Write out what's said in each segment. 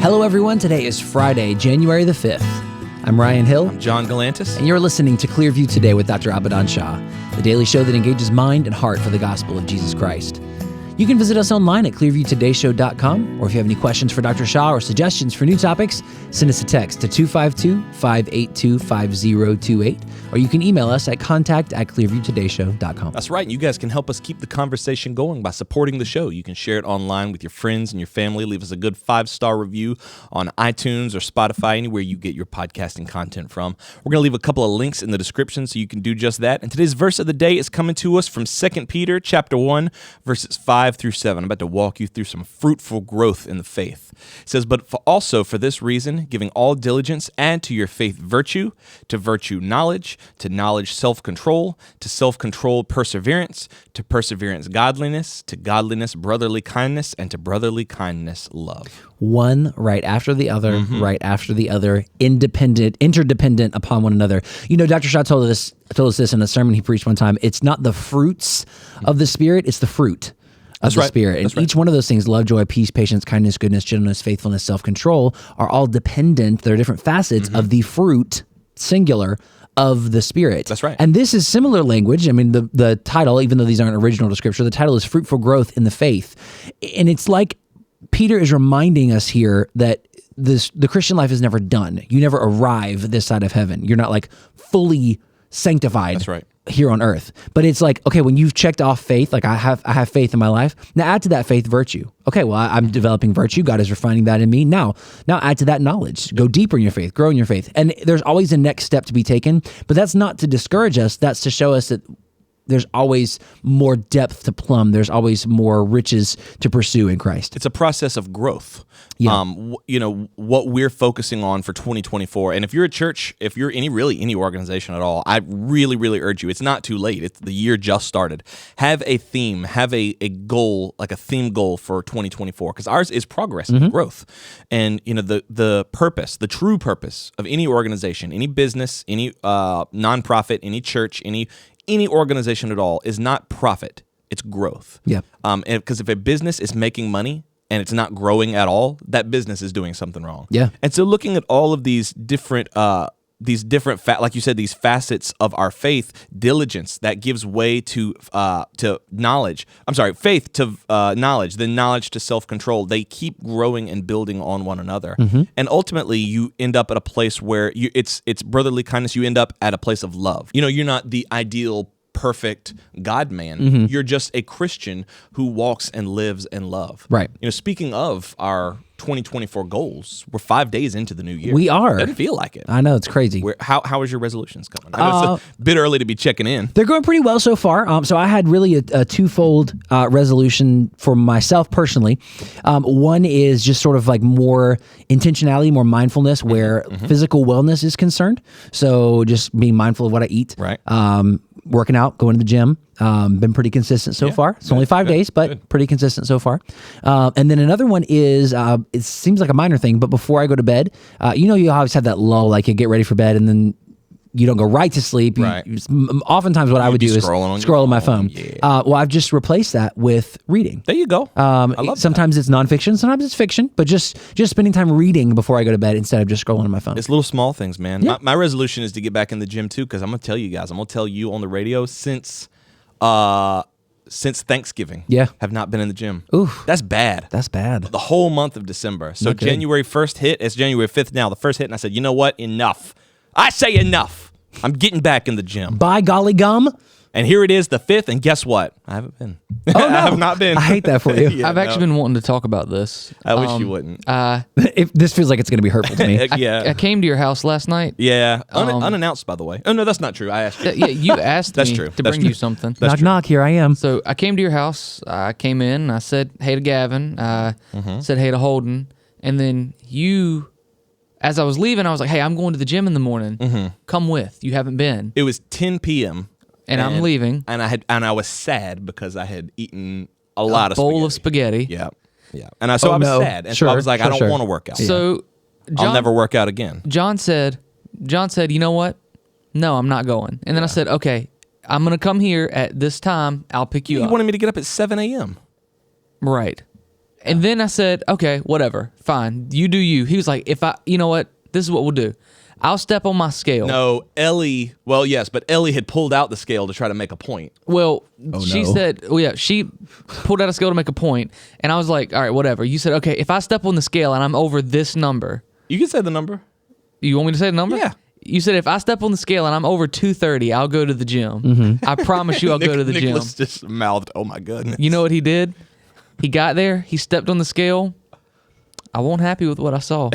Hello, everyone. Today is Friday, January the 5th. I'm Ryan Hill. I'm John Galantis. And you're listening to Clearview Today with Dr. Abadan Shah, the daily show that engages mind and heart for the gospel of Jesus Christ. You can visit us online at clearviewtodayshow.com, or if you have any questions for Dr. Shah or suggestions for new topics, send us a text to 252-582-5028, or you can email us at contact@clearviewtodayshow.com. That's right. And you guys can help us keep the conversation going by supporting the show. You can share it online with your friends and your family. Leave us a good 5-star review on iTunes or Spotify, anywhere you get your podcasting content from. We're going to leave a couple of links in the description so you can do just that. And today's verse of the day is coming to us from 2 Peter chapter 1, verses 5 through 7. I'm about to walk you through some fruitful growth in the faith. It says, "But also for this reason, giving all diligence, add to your faith virtue, to virtue knowledge, to knowledge self-control, to self-control perseverance, to perseverance godliness, to godliness brotherly kindness, and to brotherly kindness love." One right after the other, right after the other, interdependent upon one another. You know, Dr. Shah told us this in a sermon he preached one time. It's not the fruits of the Spirit, it's the fruit of the Spirit. And each one of those things, love, joy, peace, patience, kindness, goodness, gentleness, faithfulness, self-control, are all dependent. They're different facets of the fruit, singular, of the Spirit. That's right. And this is similar language. I mean, the title, even though these aren't original to Scripture, the title is Fruitful Growth in the Faith. And it's like Peter is reminding us here that the Christian life is never done. You never arrive this side of heaven. You're not like fully sanctified. That's right. Here on earth. But it's like, okay, when you've checked off faith, like I have faith in my life, now add to that faith virtue. Okay, well, I'm developing virtue. God is refining that in me. Now add to that knowledge. Go deeper in your faith, grow in your faith. And there's always a next step to be taken, but that's not to discourage us. That's to show us that there's always more depth to plumb. There's always more riches to pursue in Christ. It's a process of growth. Yeah. What we're focusing on for 2024. And if you're a church, if you're any organization at all, I really, really urge you. It's not too late. The year just started. Have a theme, have a goal, like a theme goal for 2024, because ours is progress and growth. And the purpose, the true purpose of any organization, any business, any nonprofit, any church, any organization at all is not profit, it's growth. Yeah. Because if a business is making money and it's not growing at all, that business is doing something wrong. Yeah. And so looking at all of these different like you said, these facets of our faith, diligence that gives way to knowledge. Faith to knowledge, then knowledge to self-control. They keep growing and building on one another. And ultimately you end up at a place where it's brotherly kindness. You end up at a place of love. You're not the ideal perfect God-man. You're just a Christian who walks and lives in love. Right. Speaking of our 2024 goals, we're 5 days into the new year. We are. Doesn't feel like it. I know, it's crazy. How is your resolutions coming? I know it's a bit early to be checking in. They're going pretty well so far. So I had really a twofold resolution for myself personally. One is just sort of like more intentionality, more mindfulness where physical wellness is concerned. So just being mindful of what I eat. Right. Working out, going to the gym. Been pretty consistent so far. It's only 5 days, but pretty consistent so far. And then another one is, it seems like a minor thing, but before I go to bed, you always have that lull, like you get ready for bed and then you don't go right to sleep. Right. Oftentimes what I would do is scroll on my phone. Yeah. Well, I've just replaced that with reading. There you go. I love sometimes it's nonfiction, sometimes it's fiction, but just spending time reading before I go to bed instead of just scrolling on my phone. It's little small things, man. Yeah. My resolution is to get back in the gym too, because I'm going to tell you guys, I'm going to tell you on the radio since Thanksgiving. Yeah. Have not been in the gym. Oof. That's bad. That's bad. The whole month of December. So Not good. January 1st hit. It's January 5th now. The first hit, and I said, you know what? Enough. I say enough. I'm getting back in the gym. By golly gum. And here it is, the 5th, and guess what? I haven't been. Oh, no. I have not been. I hate that for you. Yeah, I've actually been wanting to talk about this. I wish you wouldn't. This feels like it's going to be hurtful to me. Yeah. I came to your house last night. Yeah. Unannounced, by the way. Oh, no, that's not true. I asked you. Yeah, you asked That's me true. to That's bring true. you something. Knock, knock, here I am. So I came to your house. I came in. I said hey to Gavin. Said hey to Holden. And then you, as I was leaving, I was like, hey, I'm going to the gym in the morning. Come with. You haven't been. It was 10 p.m. And I'm leaving. And I was sad because I had eaten a lot of bowl of spaghetti. Yeah. Yeah. And I was sad. And so I was like, I don't want to work out. So I'll never work out again. John said, you know what? No, I'm not going. And then I said, okay, I'm going to come here at this time. I'll pick you up. You wanted me to get up at 7 a.m. Right. And then I said, okay, whatever, fine, you do you. He was like, you know what, this is what we'll do. I'll step on my scale. No, Ellie. Well, yes, but Ellie had pulled out the scale to try to make a point. Well, she said, she pulled out a scale to make a point, and I was like, all right, whatever. You said, okay, if I step on the scale and I'm over this number. You can say the number. You want me to say the number? Yeah. You said if I step on the scale and I'm over 230, I'll go to the gym. I promise you I'll go to the Nicholas gym. just mouthed, oh my goodness. You know what he did? He got there, he stepped on the scale. I wasn't happy with what I saw.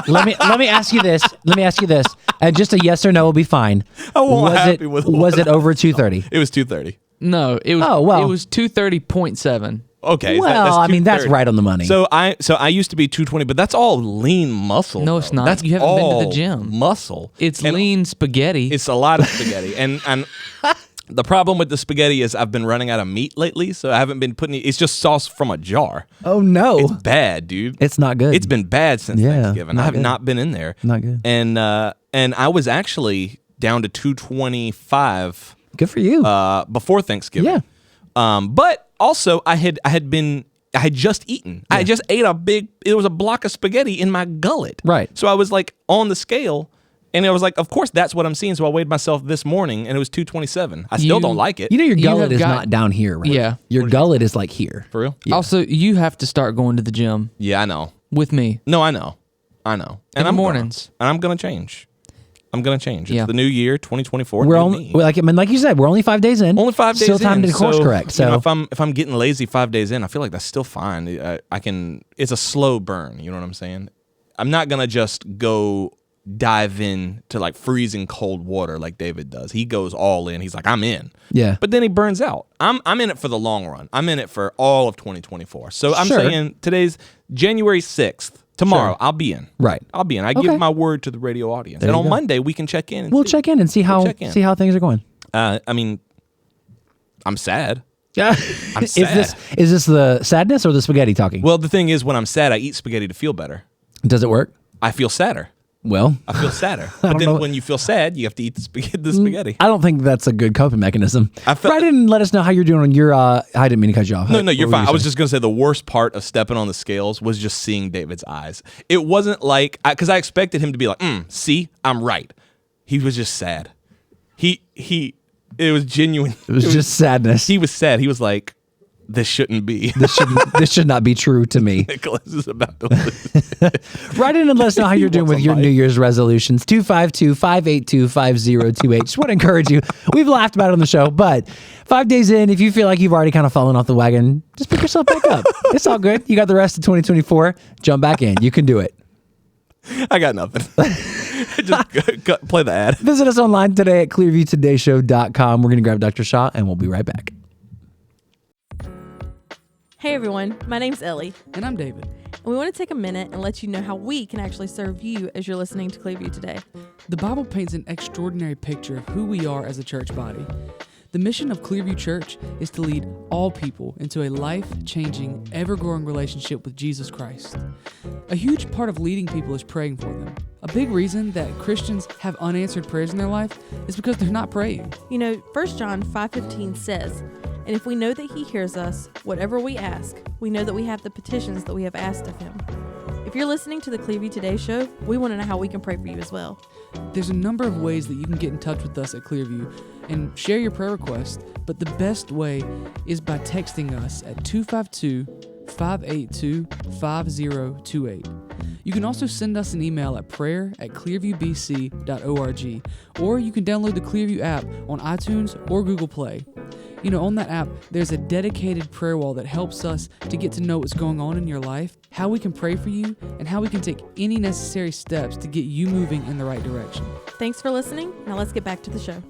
Let me ask you this. And just a yes or no will be fine. I wasn't happy with what Was it over 230? It was 230. No, it was it was 230.7. Okay. Well, I mean, that's right on the money. So I used to be 220, but that's all lean muscle. No, it's though. not. That's You haven't been to the all gym. Muscle. It's And lean spaghetti. It's a lot of spaghetti. and the problem with the spaghetti is I've been running out of meat lately, so I haven't been putting it's just sauce from a jar. Oh, no. It's bad, dude. It's not good. It's been bad since Thanksgiving. I have not been in there. Not good. And I was actually down to 225 Good for you. before Thanksgiving. Yeah. But also I had just eaten. I just ate it was a block of spaghetti in my gullet. Right. So I was like on the scale and I was like, of course that's what I'm seeing. So I weighed myself this morning and it was 227. I still don't like it. You know your gullet have is got- not down here, right? Yeah. Your gullet is like here. For real? Yeah. Also, you have to start going to the gym Yeah, I know. with me. No, I know. And In the mornings. I'm gonna change. It's Yeah. the new year, 2024. We're new only, me. like you said, we're only 5 days in. Only 5 days Still time in, to course so, correct. So you know, if I'm getting lazy 5 days in, I feel like that's still fine. I can. It's a slow burn. You know what I'm saying? I'm not gonna just go dive in to like freezing cold water like David does. He goes all in. He's like, I'm in. Yeah. But then he burns out. I'm in it for the long run. I'm in it for all of 2024. So I'm Sure. saying today's January 6th. Tomorrow, Sure. I'll be in. Right. I'll be in. I Okay. give my word to the radio audience. There And you on go. Monday, we can check in. And We'll see. check in and see how check in. things are going. I mean, I'm sad. Yeah. I'm sad. Is this the sadness or the spaghetti talking? Well, the thing is, when I'm sad, I eat spaghetti to feel better. Does it work? I feel sadder. Well, I feel sadder. don't But then know. when you feel sad, you have to eat the spaghetti. I don't think that's a good coping mechanism. felt- Write in and let us know how you're doing on your. I didn't mean to cut you off. No, you're What were fine. you I was saying? just going to say the worst part of stepping on the scales was just seeing David's eyes. It wasn't like, because I expected him to be like, see, I'm right. He was just sad. It was genuine. It was just sadness. He was sad. He was like, this shouldn't be. This should not be true to me. Nicholas is about to lose. Write in and let us know how He you're doing wants with a your mic. New Year's resolutions. 252-582-5028. Just want to encourage you. We've laughed about it on the show, but 5 days in, if you feel like you've already kind of fallen off the wagon, just pick yourself back up. It's all good. You got the rest of 2024. Jump back in. You can do it. I got nothing. Just play the ad. Visit us online today at clearviewtodayshow.com. We're going to grab Dr. Shah, and we'll be right back. Hey everyone, my name's Ellie, And I'm David. and we want to take a minute and let you know how we can actually serve you as you're listening to Clearview Today. The Bible paints an extraordinary picture of who we are as a church body. The mission of Clearview Church is to lead all people into a life-changing, ever-growing relationship with Jesus Christ. A huge part of leading people is praying for them. A big reason that Christians have unanswered prayers in their life is because they're not praying. You know, 1 John 5:15 says, "And if we know that he hears us, whatever we ask, we know that we have the petitions that we have asked of him." If you're listening to the Clearview Today show, we want to know how we can pray for you as well. There's a number of ways that you can get in touch with us at Clearview and share your prayer request, but the best way is by texting us at 252-582-5028. You can also send us an email at prayer@clearviewbc.org, or you can download the Clearview app on iTunes or Google Play. You know, on that app, there's a dedicated prayer wall that helps us to get to know what's going on in your life, how we can pray for you, and how we can take any necessary steps to get you moving in the right direction. Thanks for listening. Now let's get back to the show.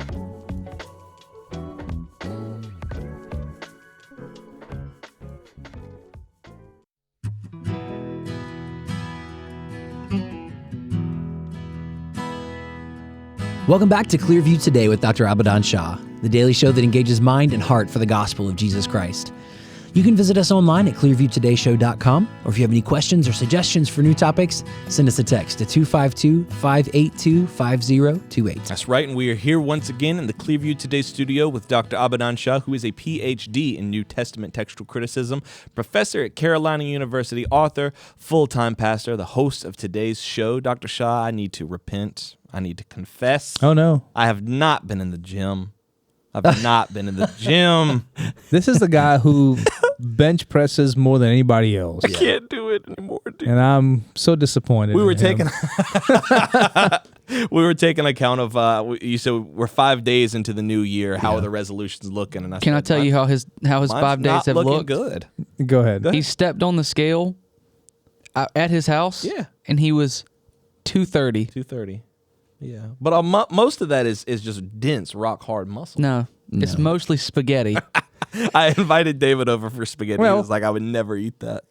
Welcome back to Clearview Today with Dr. Abadan Shah, the daily show that engages mind and heart for the gospel of Jesus Christ. You can visit us online at clearviewtodayshow.com, or if you have any questions or suggestions for new topics, send us a text to 252-582-5028. That's right, and we are here once again in the Clearview Today studio with Dr. Abadan Shah, who is a PhD in New Testament textual criticism, professor at Carolina University, author, full-time pastor, the host of today's show. Dr. Shah, I need to repent. I need to confess. Oh, no. I have not been in the gym. I've not been in the gym. This is the guy who bench presses more than anybody else. I can't do it anymore, dude. And I'm so disappointed. We were in him. taking account of you said we're 5 days into the new year. How are the resolutions looking? And Can I tell you how his 5 days have looking looked? good. Go ahead. He stepped on the scale at his house. Yeah. And he was 230. 230. Yeah, but most of that is just dense, rock hard muscle. No, it's mostly spaghetti. I invited David over for spaghetti. Well- He was like, I would never eat that.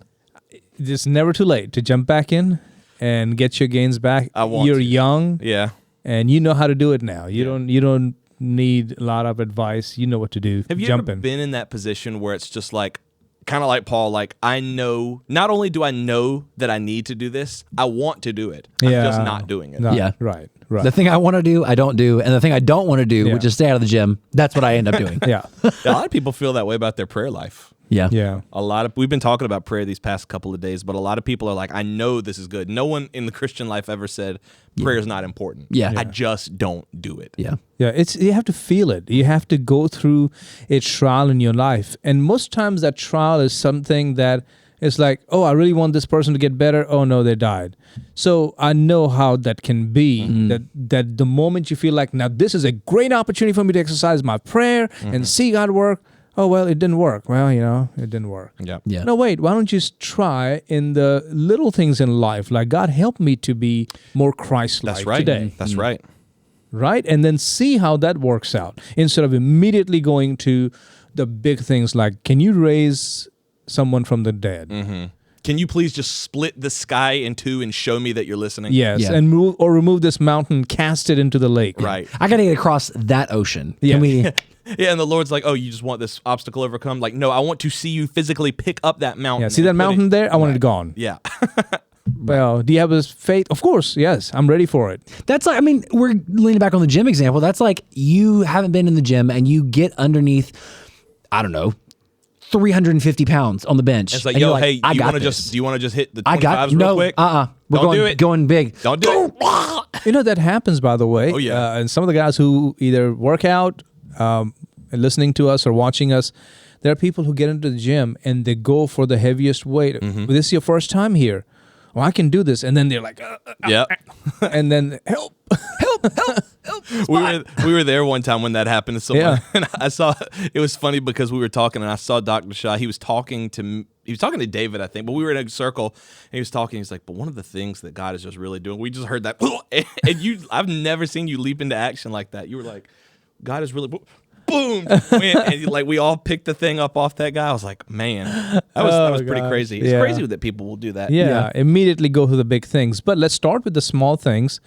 It's never too late to jump back in and get your gains back. I want You're to. young Yeah. and you know how to do it now. You don't need a lot of advice. You know what to do. Have you Jump ever in. been in that position where it's just like, kind of like Paul, like I know, not only do I know that I need to do this, I want to do it. I'm just not doing it. No, Yeah. Right. The thing I want to do, I don't do. And the thing I don't want to do, Yeah. which is stay out of the gym, that's what I end up doing. Yeah. A lot of people feel that way about their prayer life. Yeah. Yeah. We've been talking about prayer these past couple of days, but a lot of people are like, I know this is good. No one in the Christian life ever said prayer is not important. Yeah. I just don't do it. Yeah. Yeah, you have to feel it. You have to go through a trial in your life. And most times that trial is something that is like, oh, I really want this person to get better. Oh, no, they died. So I know how that can be, that the moment you feel like, now this is a great opportunity for me to exercise my prayer and see God work. Oh, well, it didn't work. Well, it didn't work. Yeah. Yeah. No, wait, why don't you try in the little things in life? Like, God, help me to be more Christ-like That's right. today. That's right. Right? And then see how that works out instead of immediately going to the big things like, can you raise someone from the dead? Can you please just split the sky in two and show me that you're listening? Yes, Yeah. and remove this mountain, cast it into the lake. Right. I got to get across that ocean. Yeah. Can we? Yeah, and the Lord's like, oh, you just want this obstacle overcome? Like, no, I want to see you physically pick up that mountain. Yeah, see and that put mountain there? I want it gone. Yeah. Well, do you have this faith? Of course, yes, I'm ready for it. That's like, I mean, we're leaning back on the gym example. That's like you haven't been in the gym and you get underneath, I don't know, 350 pounds on the bench. It's like, and you're yo, like, hey, I do got you this. want to just hit the 25s I got real no. quick? We're Don't do it. going big. Don't do it. That happens, by the way. Oh, yeah. And some of the guys who either work out, listening to us or watching us, there are people who get into the gym and they go for the heaviest weight. This is your first time here. Well, I can do this. And then they're like, Yeah. and then help. We were there one time when that happened to someone, Yeah. and I saw it was funny because we were talking, and I saw Dr. Shah. He was talking to David, I think, but we were in a circle, and he was talking. He's like, "But one of the things that God is just really doing, we just heard that, and I've never seen you leap into action like that. You were like, God is really." Boom! And like we all picked the thing up off that guy. I was like, man, that was pretty gosh. crazy. It's Yeah. crazy that people will do that. Yeah, immediately go to the big things. But let's start with the small things.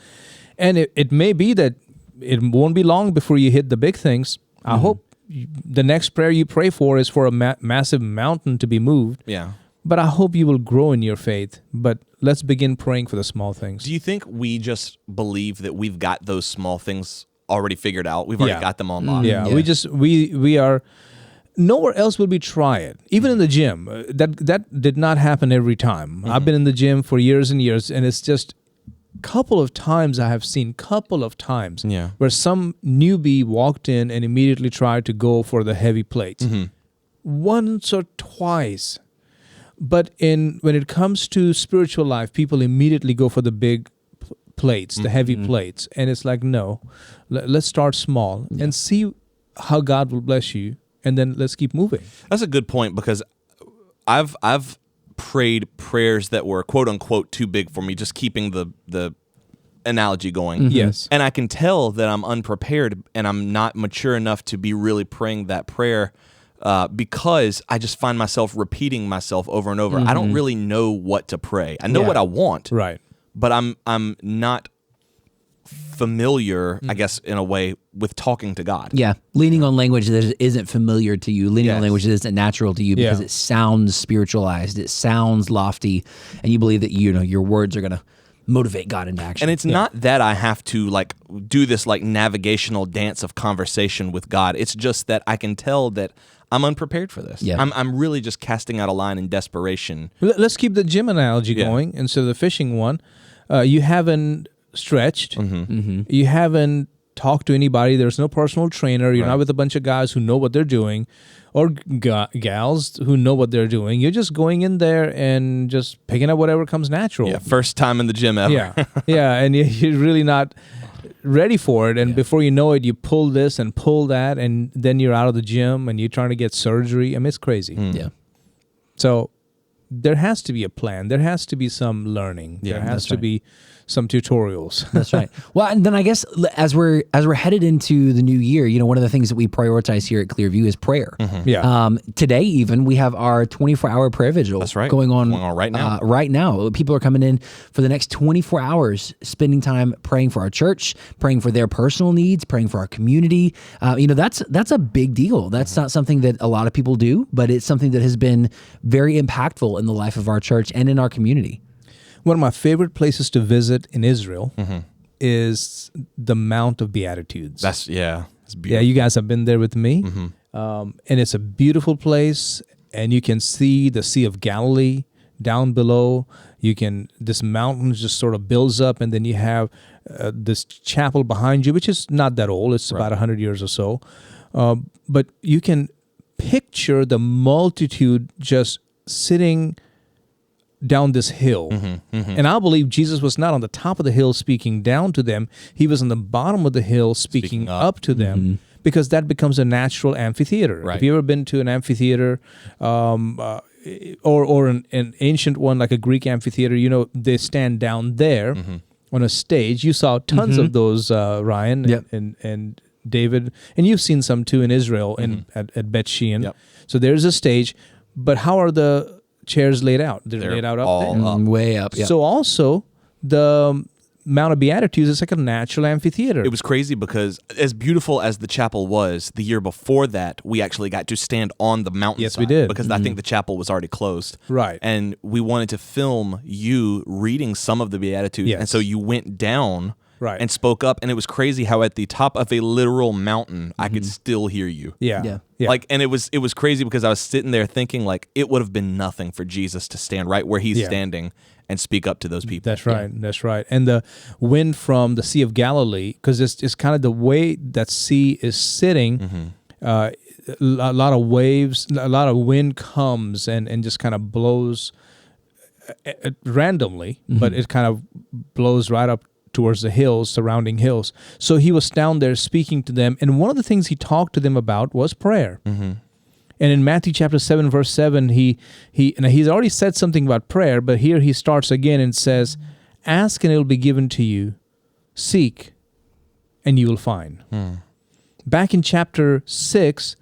And it may be that it won't be long before you hit the big things. I hope the next prayer you pray for is for a massive mountain to be moved. Yeah. But I hope you will grow in your faith. But let's begin praying for the small things. Do you think we just believe that we've got those small things already figured out? We've already got them online. Yeah, we are. Nowhere else will we try it. Even in the gym, that did not happen every time. I've been in the gym for years and years, and it's just couple of times I have seen Yeah. where some newbie walked in and immediately tried to go for the heavy plates. Once or twice. But when it comes to spiritual life, people immediately go for the big plates, the heavy plates. And it's like, no, let's start small and see how God will bless you. And then let's keep moving. That's a good point, because I've prayed prayers that were quote unquote too big for me, just keeping the analogy going. Yes. And I can tell that I'm unprepared and I'm not mature enough to be really praying that prayer, because I just find myself repeating myself over and over. I don't really know what to pray. I know what I want, Right. but I'm not familiar, I guess, in a way, with talking to God. Yeah, leaning on language that isn't familiar to you, leaning on Yes. language that isn't natural to you because Yeah. it sounds spiritualized, it sounds lofty, and you believe that your words are going to motivate God into action. And it's not that I have to like do this like navigational dance of conversation with God. It's just that I can tell that I'm unprepared for this. Yeah. I'm really just casting out a line in desperation. Let's keep the gym analogy Yeah. going instead of the fishing one. You haven't stretched. Mm-hmm. You haven't talked to anybody. There's no personal trainer. You're not with a bunch of guys who know what they're doing, or gals who know what they're doing. You're just going in there and just picking up whatever comes natural. Yeah, first time in the gym ever. Yeah, yeah, and you're really not ready for it. And before you know it, you pull this and pull that, and then you're out of the gym and you're trying to get surgery. I mean, it's crazy. Yeah. So there has to be a plan. There has to be some learning. Yeah, there has that's to right. be some tutorials. That's right. Well, and then I guess as we're headed into the new year, one of the things that we prioritize here at Clearview is prayer. Yeah. Today, even we have our 24-hour prayer vigil. That's right. Going on right now. Right now, people are coming in for the next 24 hours, spending time praying for our church, praying for their personal needs, praying for our community. That's a big deal. That's not something that a lot of people do, but it's something that has been very impactful in the life of our church and in our community. One of my favorite places to visit in Israel is the Mount of Beatitudes. It's beautiful. Yeah, you guys have been there with me. And it's a beautiful place, and you can see the Sea of Galilee down below. This mountain just sort of builds up, and then you have this chapel behind you, which is not that old. It's about 100 years or so. But you can picture the multitude just sitting down this hill. And I believe Jesus was not on the top of the hill speaking down to them. He was on the bottom of the hill speaking up to them, because that becomes a natural amphitheater. Right. Have you ever been to an amphitheater or an ancient one like a Greek amphitheater? They stand down there on a stage. You saw tons of those, Ryan Yep. and David, and you've seen some too in Israel at Bet Shean. Yep. So there's a stage, but how are the chairs laid out? They're laid out up all there. up. Way up. Yeah. So also the Mount of Beatitudes is like a natural amphitheater. It was crazy because as beautiful as the chapel was, the year before that, we actually got to stand on the mountainside. Yes, we did. Because I think the chapel was already closed. Right. And we wanted to film you reading some of the Beatitudes. Yes. And so you went down Right. and spoke up. And it was crazy how at the top of a literal mountain, I could still hear you. Yeah. Yeah. Like, and it was crazy because I was sitting there thinking like it would have been nothing for Jesus to stand right where he's standing and speak up to those people. That's right. That's right. And the wind from the Sea of Galilee, because it's kind of the way that sea is sitting, a lot of waves, a lot of wind comes and just kind of blows randomly, but it kind of blows right up towards the hills, surrounding hills. So he was down there speaking to them, and one of the things he talked to them about was prayer. And in Matthew chapter 7, verse 7, he's already said something about prayer, but here he starts again and says, "Ask and it will be given to you. Seek and you will find." Back in chapter 6,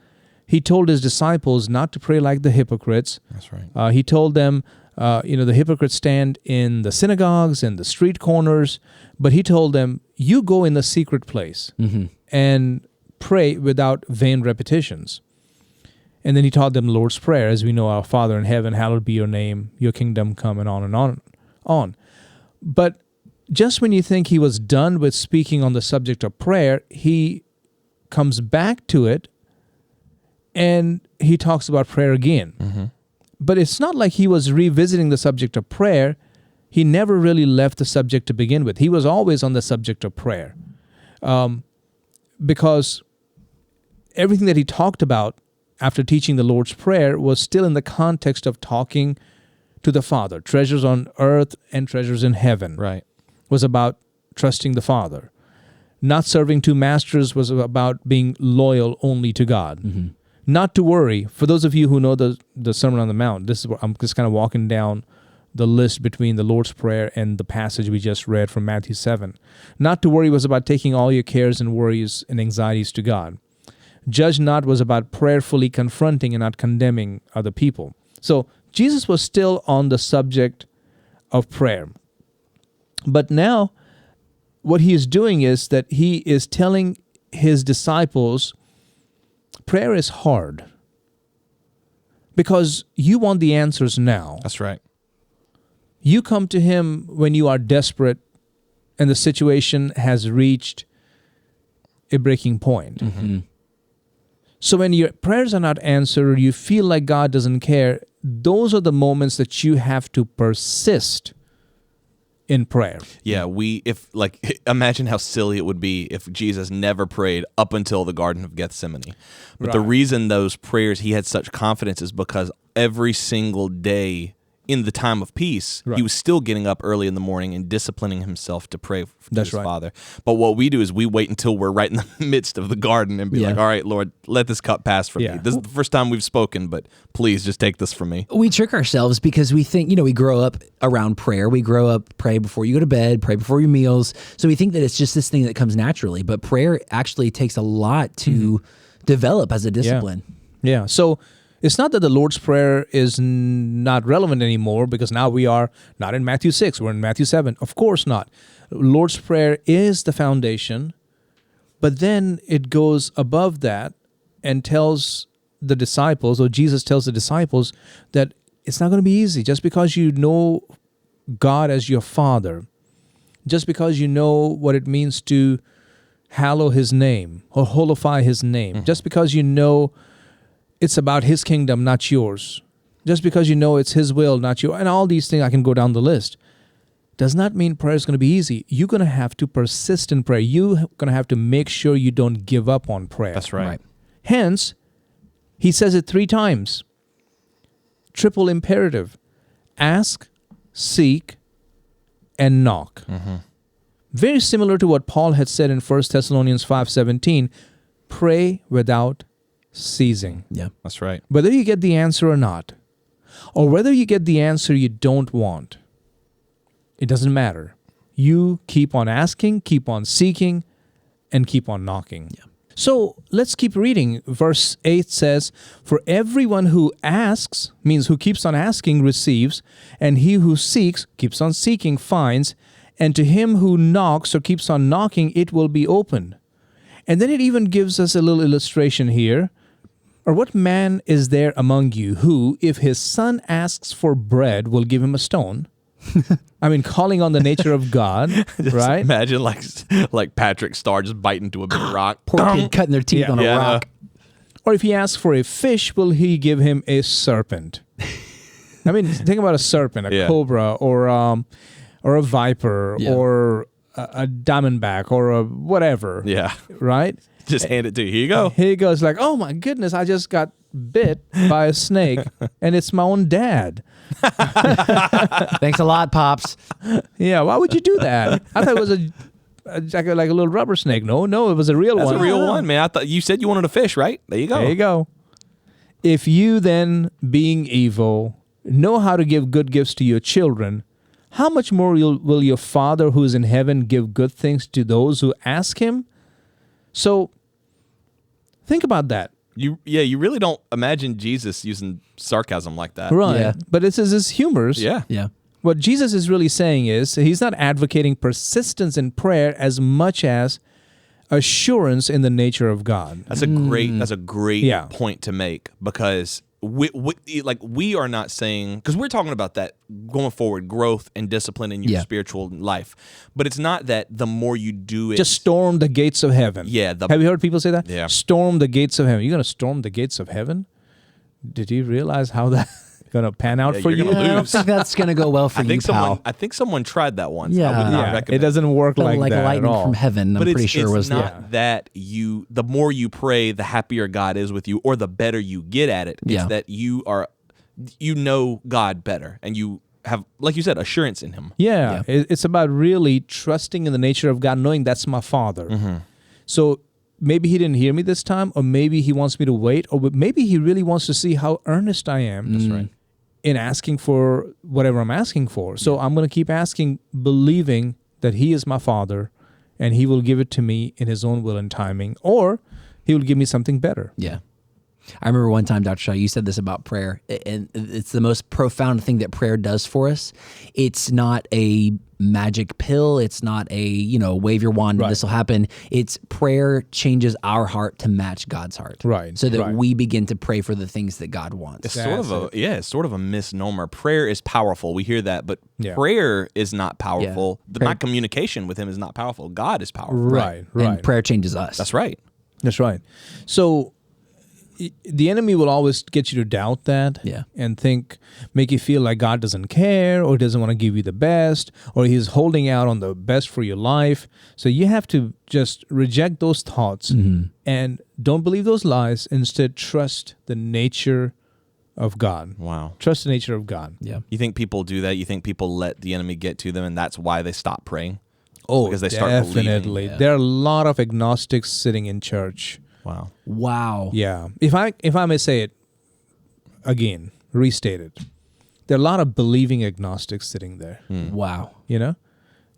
he told his disciples not to pray like the hypocrites. That's right. He told them, the hypocrites stand in the synagogues and the street corners, but he told them, you go in the secret place and pray without vain repetitions. And then he taught them the Lord's Prayer, as we know, our Father in heaven, hallowed be your name, your kingdom come, and on and on and on. But just when you think he was done with speaking on the subject of prayer, he comes back to it and he talks about prayer again. But it's not like he was revisiting the subject of prayer. He never really left the subject to begin with. He was always on the subject of prayer. Because everything that he talked about after teaching the Lord's Prayer was still in the context of talking to the Father. Treasures on earth and treasures in heaven. Right. Was about trusting the Father. Not serving two masters was about being loyal only to God. Not to worry. For those of you who know the Sermon on the Mount, this is where I'm just kind of walking down the list between the Lord's Prayer and the passage we just read from Matthew 7. Not to worry was about taking all your cares and worries and anxieties to God. Judge not was about prayerfully confronting and not condemning other people. So Jesus was still on the subject of prayer. But now what he is doing is that he is telling his disciples, prayer is hard because you want the answers now. That's right. You come to him when you are desperate and the situation has reached a breaking point. Mm-hmm. So when your prayers are not answered, or you feel like God doesn't care, those are the moments that you have to persist in prayer. Yeah, imagine how silly it would be if Jesus never prayed up until the Garden of Gethsemane. But the Right. reason those prayers he had such confidence is because every single day in the time of peace, Right. he was still getting up early in the morning and disciplining himself to pray to That's his right. Father. But what we do is we wait until we're right in the midst of the garden and be Yeah. like, all right, Lord, let this cup pass from Yeah. me. This is the first time we've spoken, but please just take this from me. We trick ourselves because we think, we grow up around prayer. We grow up, pray before you go to bed, pray before your meals. So we think that it's just this thing that comes naturally. But prayer actually takes a lot to develop as a discipline. Yeah. So it's not that the Lord's Prayer is not relevant anymore because now we are not in Matthew 6, we're in Matthew 7. Of course not. Lord's Prayer is the foundation, but then it goes above that and tells the disciples, or Jesus tells the disciples, that it's not going to be easy. Just because you know God as your Father, just because you know what it means to hallow His name or holify His name, just because you know it's about His kingdom, not yours, just because you know it's His will, not yours, and all these things, I can go down the list, does not mean prayer is going to be easy. You're going to have to persist in prayer. You're going to have to make sure you don't give up on prayer. That's right. Right. Hence, He says it 3 times. Triple imperative. Ask, seek, and knock. Very similar to what Paul had said in 1 Thessalonians 5:17, pray without ceasing. Yeah. That's right. Whether you get the answer or not, or whether you get the answer you don't want, it doesn't matter. You keep on asking, keep on seeking, and keep on knocking. Yeah. So let's keep reading. Verse 8 says, for everyone who asks, means who keeps on asking, receives, and he who seeks, keeps on seeking, finds, and to him who knocks or keeps on knocking, it will be opened. And then it even gives us a little illustration here. Or what man is there among you who, if his son asks for bread, will give him a stone? I mean, calling on the nature of God, right? Imagine like Patrick Star just biting into a big rock. Poor kid cutting their teeth Yeah. on a Yeah. rock. Or if he asks for a fish, will he give him a serpent? I mean, think about a serpent, a Yeah. cobra, or a viper, Yeah. or a diamondback, or a whatever, Yeah. right? Just hand it to you. Here you go. He goes like, oh my goodness, I just got bit by a snake, and it's my own dad. Thanks a lot, Pops. Yeah, why would you do that? I thought it was like a little rubber snake. No, it was a real That's one. a real one, man. I thought you said you wanted a fish, right? There you go. There you go. If you then, being evil, know how to give good gifts to your children, how much more will your Father who is in heaven give good things to those who ask Him? So, think about that. You really don't imagine Jesus using sarcasm like that. Right. Yeah. But this is his humors. Yeah. Yeah. What Jesus is really saying is he's not advocating persistence in prayer as much as assurance in the nature of God. That's a great Yeah. point to make, because we are not saying, because we're talking about that going forward, growth and discipline in your Yeah. spiritual life. But it's not that the more you do it, Just storm the gates of heaven. Yeah, Have you heard people say that? Yeah. Storm the gates of heaven. You're going to storm the gates of heaven? Did you realize how that's going to pan out Yeah, for you're you? gonna I don't lose. think that's going to go well for I think you, pal. someone tried that once. Yeah. I would not Yeah, recommend it doesn't work like that at lightning all. from heaven, I'm But pretty sure it's was not that the more you pray, the happier God is with you, or the better you get at it. It's Yeah. that you know God better, and you have, like you said, assurance in Him. Yeah, it's about really trusting in the nature of God, knowing that's my Father. Mm-hmm. So maybe He didn't hear me this time, or maybe He wants me to wait, or maybe He really wants to see how earnest I am. That's right. In asking for whatever I'm asking for. So I'm going to keep asking, believing that He is my Father, and He will give it to me in His own will and timing, or He will give me something better. Yeah. I remember one time, Dr. Shah, you said this about prayer, and it's the most profound thing that prayer does for us. It's not a magic pill. It's not a, wave your wand and this will happen. It's prayer changes our heart to match God's heart. Right. So that we begin to pray for the things that God wants. It's sort of a misnomer. Prayer is powerful. We hear that, but prayer is not powerful. My communication with him is not powerful. God is powerful. Right. And prayer changes us. That's right. That's right. So the enemy will always get you to doubt that and make you feel like God doesn't care or doesn't want to give you the best or he's holding out on the best for your life. So you have to just reject those thoughts and don't believe those lies. Instead, trust the nature of God. Wow. Trust the nature of God. Yeah. You think people do that? You think people let the enemy get to them and that's why they stop praying? Oh, because they start definitely. believing. Yeah. There are a lot of agnostics sitting in church. Wow. Yeah. If I may say it again, restate it. There are a lot of believing agnostics sitting there. Wow.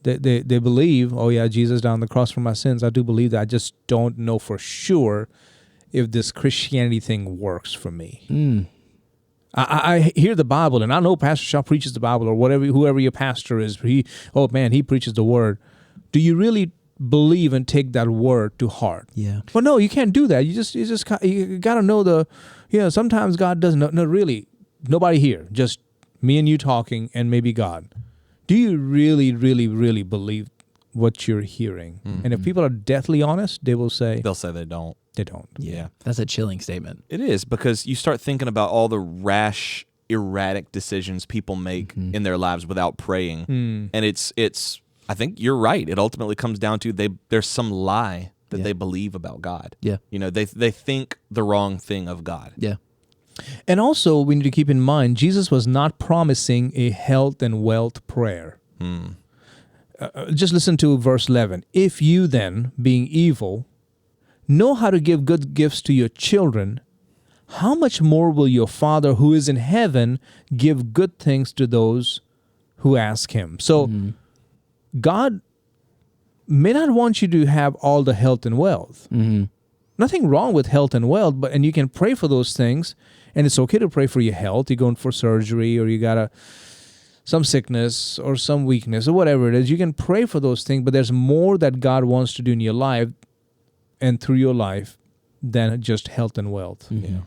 They believe, oh yeah, Jesus died on the cross for my sins. I do believe that. I just don't know for sure if this Christianity thing works for me. I hear the Bible, and I know Pastor Shah preaches the Bible, or whoever your pastor is. He preaches the word. Do you really believe and take that word to heart? Yeah. Well, no, you can't do that. You got to know sometimes God doesn't know. No, really, nobody here, just me and you talking and maybe God. Do you really, really, really believe what you're hearing? And if people are deathly honest, they'll say they don't. They don't. Yeah. That's a chilling statement. It is, because you start thinking about all the rash, erratic decisions people make in their lives without praying. And it's I think you're right. It ultimately comes down to there's some lie that they believe about God. Yeah. They think the wrong thing of God. Yeah. And also, we need to keep in mind, Jesus was not promising a health and wealth prayer. Just listen to verse 11. If you then, being evil, know how to give good gifts to your children, how much more will your Father who is in heaven give good things to those who ask him? So, God may not want you to have all the health and wealth. Nothing wrong with health and wealth, and you can pray for those things, and it's okay to pray for your health. You're going for surgery, or you got some sickness or some weakness or whatever it is. You can pray for those things, but there's more that God wants to do in your life and through your life than just health and wealth. Yeah.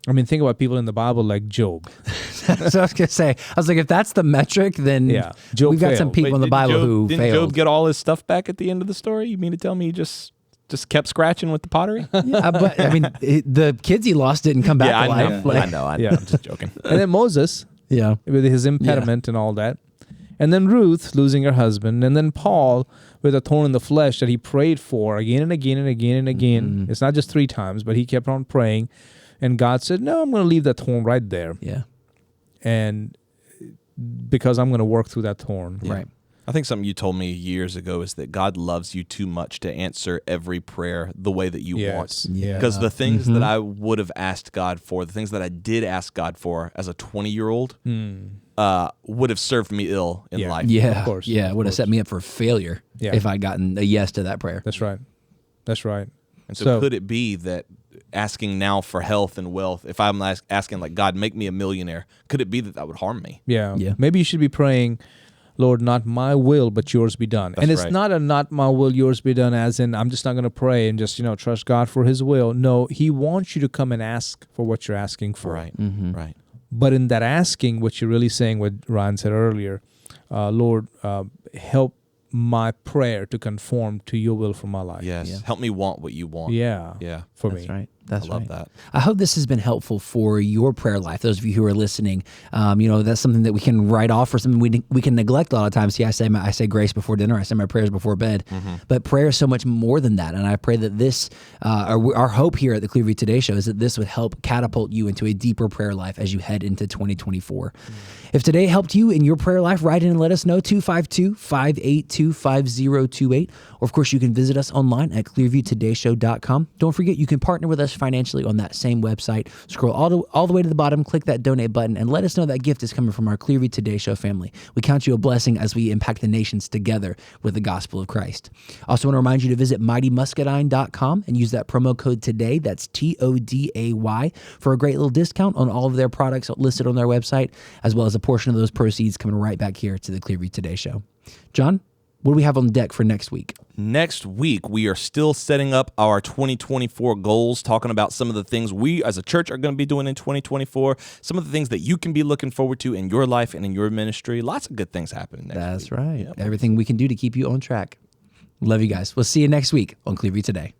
I mean, think about people in the Bible like Job. So I was going to say, I was like, if that's the metric, then Job we've got some failed. people in the Bible who didn't failed. Job get all his stuff back at the end of the story? You mean to tell me he just kept scratching with the pottery? Yeah, but I mean, the kids he lost didn't come back to life. I know. I'm just joking. And then Moses, with his impediment and all that. And then Ruth losing her husband. And then Paul with a thorn in the flesh that he prayed for again and again and again and again. It's not just 3 times, but he kept on praying. And God said, no, I'm going to leave that thorn right there. Yeah. And because I'm going to work through that thorn. Yeah. Right. I think something you told me years ago is that God loves you too much to answer every prayer the way that you want. Yeah. Because the things that I would have asked God for, the things that I did ask God for as a 20-year-old, would have served me ill in life. Yeah. Of course. Yeah. It would have set me up for failure if I'd gotten a yes to that prayer. That's right. That's right. And so could it be that asking now for health and wealth, if I'm asking like, God, make me a millionaire, could it be that would harm me? Yeah. Maybe you should be praying, Lord, not my will, but yours be done. And it's not a not my will, yours be done, as in I'm just not going to pray and just, trust God for his will. No, he wants you to come and ask for what you're asking for. Right, right. But in that asking, what you're really saying, what Ryan said earlier, Lord, help my prayer to conform to your will for my life. Yes. Yeah. Help me want what you want. Yeah. For That's me. Right. That's I love that. I hope this has been helpful for your prayer life. Those of you who are listening, that's something that we can write off or something we can neglect a lot of times. See, I say grace before dinner. I say my prayers before bed. But prayer is so much more than that. And I pray that this, our hope here at the Clearview Today Show is that this would help catapult you into a deeper prayer life as you head into 2024. If today helped you in your prayer life, write in and let us know, 252-582-5028. Or, of course, you can visit us online at clearviewtodayshow.com. Don't forget, you can partner with us financially on that same website. Scroll all the way to the bottom, click that donate button, and let us know that gift is coming from our Clearview Today Show family. We count you a blessing as we impact the nations together with the gospel of Christ. Also want to remind you to visit mightymuscadine.com and use that promo code TODAY, that's TODAY, for a great little discount on all of their products listed on their website, as well as a portion of those proceeds coming right back here to the Clearview Today Show. John, what do we have on deck for next week? Next week, we are still setting up our 2024 goals, talking about some of the things we as a church are going to be doing in 2024, some of the things that you can be looking forward to in your life and in your ministry. Lots of good things happening next week. That's right. Yep. Everything we can do to keep you on track. Love you guys. We'll see you next week on Clearview Today.